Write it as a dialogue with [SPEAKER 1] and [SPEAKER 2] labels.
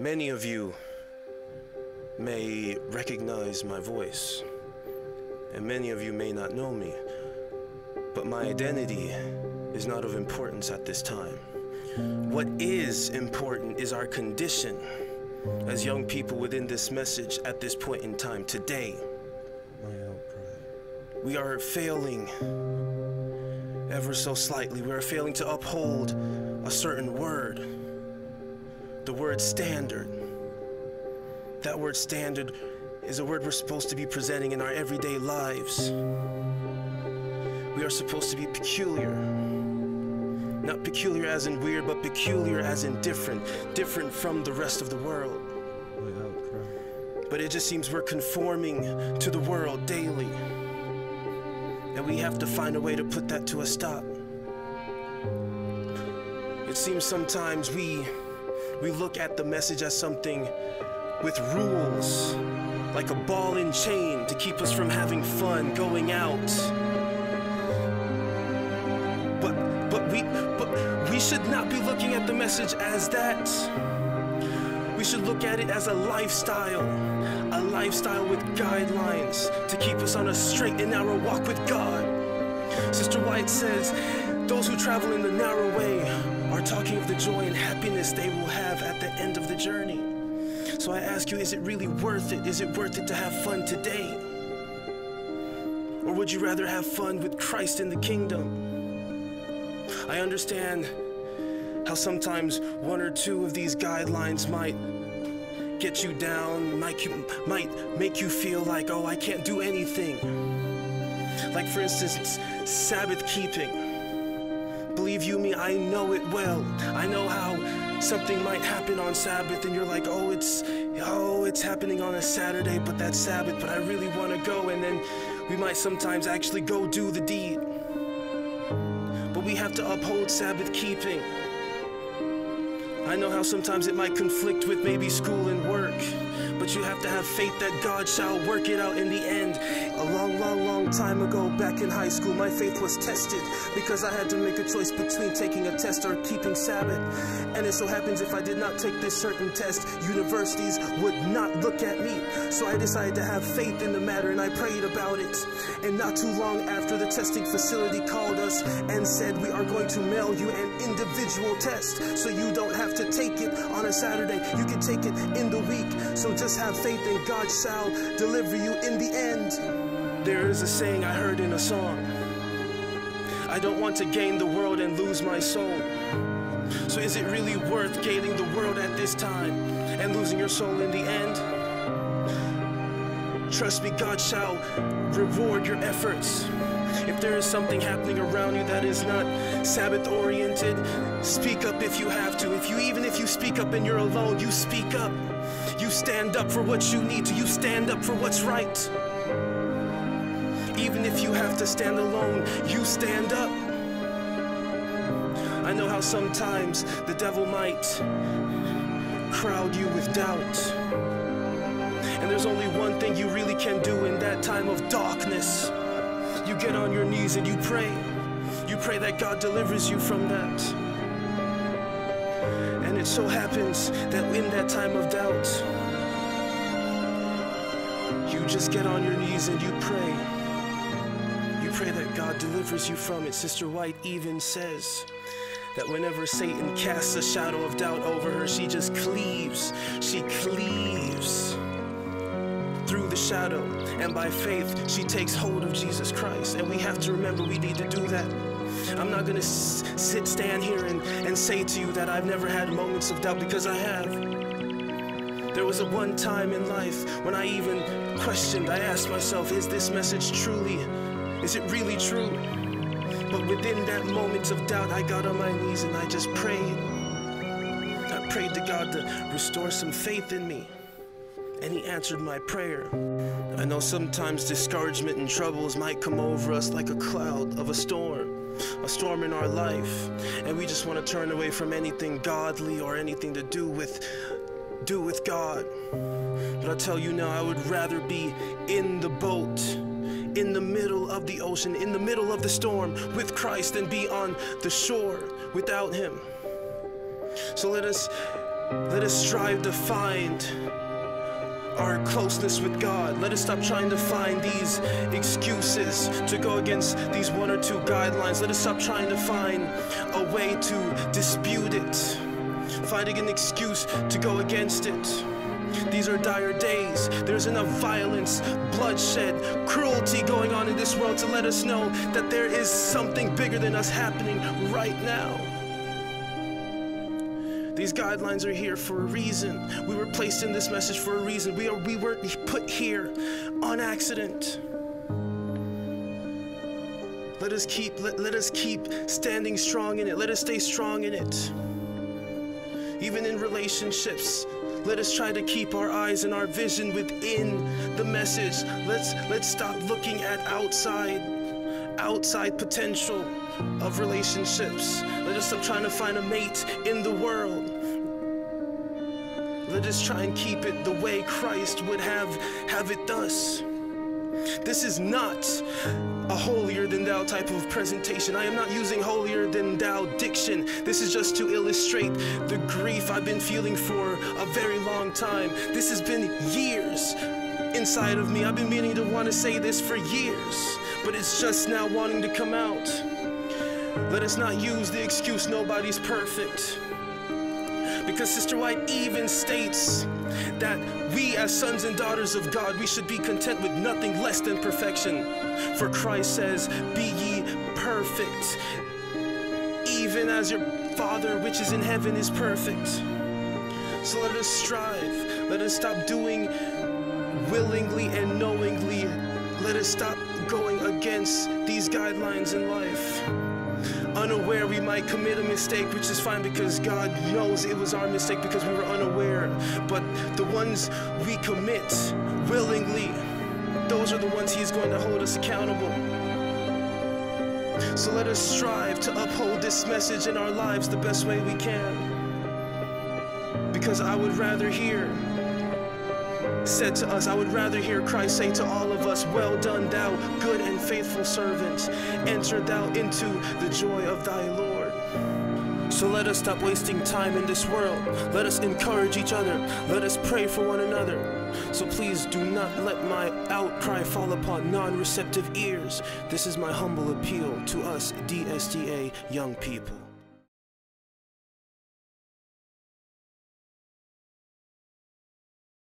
[SPEAKER 1] Many of you may recognize my voice, and many of you may not know me, but my identity is not of importance at this time. What is important is our condition as young people within this message at this point in time, today. We are failing ever so slightly. We are failing to uphold a certain word, the word standard. That word standard is a word we're supposed to be presenting in our everyday lives. We are supposed to be peculiar. Not peculiar as in weird, but peculiar as in different. Different from the rest of the world. But it just seems we're conforming to the world daily. And we have to find a way to put that to a stop. It seems sometimes we look at the message as something with rules, like a ball and chain to keep us from having fun, going out. But we should not be looking at the message as that. We should look at it as a lifestyle with guidelines to keep us on a straight and narrow walk with God. Sister White says, those who travel in the narrow way are talking of the joy and happiness they will have at the end of the journey. So I ask you, is it really worth it? Is it worth it to have fun today? Or would you rather have fun with Christ in the kingdom? I understand how sometimes one or two of these guidelines might get you down, might make you feel like, oh, I can't do anything. Like, for instance, Sabbath keeping. Believe you me, I know it well. I know how something might happen on Sabbath and you're like, oh, it's happening on a Saturday, but that's Sabbath, but I really want to go. And then we might sometimes actually go do the deed. But we have to uphold Sabbath keeping. I know how sometimes it might conflict with maybe school and work, but you have to have faith that God shall work it out in the end. A long time ago, back in high school, my faith was tested because I had to make a choice between taking a test or keeping Sabbath. And it so happens if I did not take this certain test, universities would not look at me. So I decided to have faith in the matter and I prayed about it. And not too long after, the testing facility called us and said, we are going to mail you an individual test, so you don't have to take it on a Saturday. You can take it in the week. So just have faith and God shall deliver you in the end. There is a saying I heard in a song. I don't want to gain the world and lose my soul. So is it really worth gaining the world at this time and losing your soul in the end? Trust me, God shall reward your efforts. If there is something happening around you that is not Sabbath oriented, speak up if you have to. Even if you speak up and you're alone, you speak up. You stand up for what you need to. You stand up for what's right. Even if you have to stand alone, you stand up. I know how sometimes the devil might crowd you with doubt. And there's only one thing you really can do in that time of darkness. You get on your knees and you pray. You pray that God delivers you from that. And it so happens that in that time of doubt, you just get on your knees and you pray. You pray that God delivers you from it. Sister White even says that whenever Satan casts a shadow of doubt over her, she just cleaves. She cleaves through the shadow, and by faith she takes hold of Jesus Christ. And we have to remember we need to do that. I'm not going to stand here and say to you that I've never had moments of doubt, because I have. There was one time in life when I even questioned. I asked myself, is this message is it really true? But within that moment of doubt, I got on my knees and I just prayed. I prayed to God to restore some faith in me. And He answered my prayer. I know sometimes discouragement and troubles might come over us like a cloud of a storm in our life. And we just want to turn away from anything godly or anything to do with God. But I tell you now, I would rather be in the boat, in the middle of the ocean, in the middle of the storm with Christ, than be on the shore without Him. So let us Let us strive to find our closeness with God. Let us stop trying to find these excuses to go against these one or two guidelines. Let us stop trying to find a way to dispute it, finding an excuse to go against it. These are dire days. There's enough violence, bloodshed, cruelty going on in this world to let us know that there is something bigger than us happening right now. These guidelines are here for a reason. We were placed in this message for a reason. We weren't put here on accident. Let us keep standing strong in it. Let us stay strong in it. Even in relationships, let us try to keep our eyes and our vision within the message. Let's stop looking at outside potential of relationships. Let us stop trying to find a mate in the world. Let us try and keep it the way Christ would have it thus. This is not a holier-than-thou type of presentation. I am not using holier-than-thou diction. This is just to illustrate the grief I've been feeling for a very long time. This has been years inside of me. I've been meaning to want to say this for years, but it's just now wanting to come out. Let us not use the excuse nobody's perfect, because Sister White even states that we as sons and daughters of God, we should be content with nothing less than perfection. For Christ says, be ye perfect, even as your Father which is in heaven is perfect. So let us strive. Let us stop doing willingly and knowingly. Let us stop going against these guidelines in life. Unaware, we might commit a mistake, which is fine because God knows it was our mistake because we were unaware. But the ones we commit willingly, those are the ones He's going to hold us accountable. So let us strive to uphold this message in our lives the best way we can. Because I would rather hear said to us, I would rather hear Christ say to all of us, well done, thou good and faithful servant. Enter thou into the joy of thy Lord. So let us stop wasting time in this world. Let us encourage each other. Let us pray for one another. So please do not let my outcry fall upon non-receptive ears. This is my humble appeal to us DSDA young people.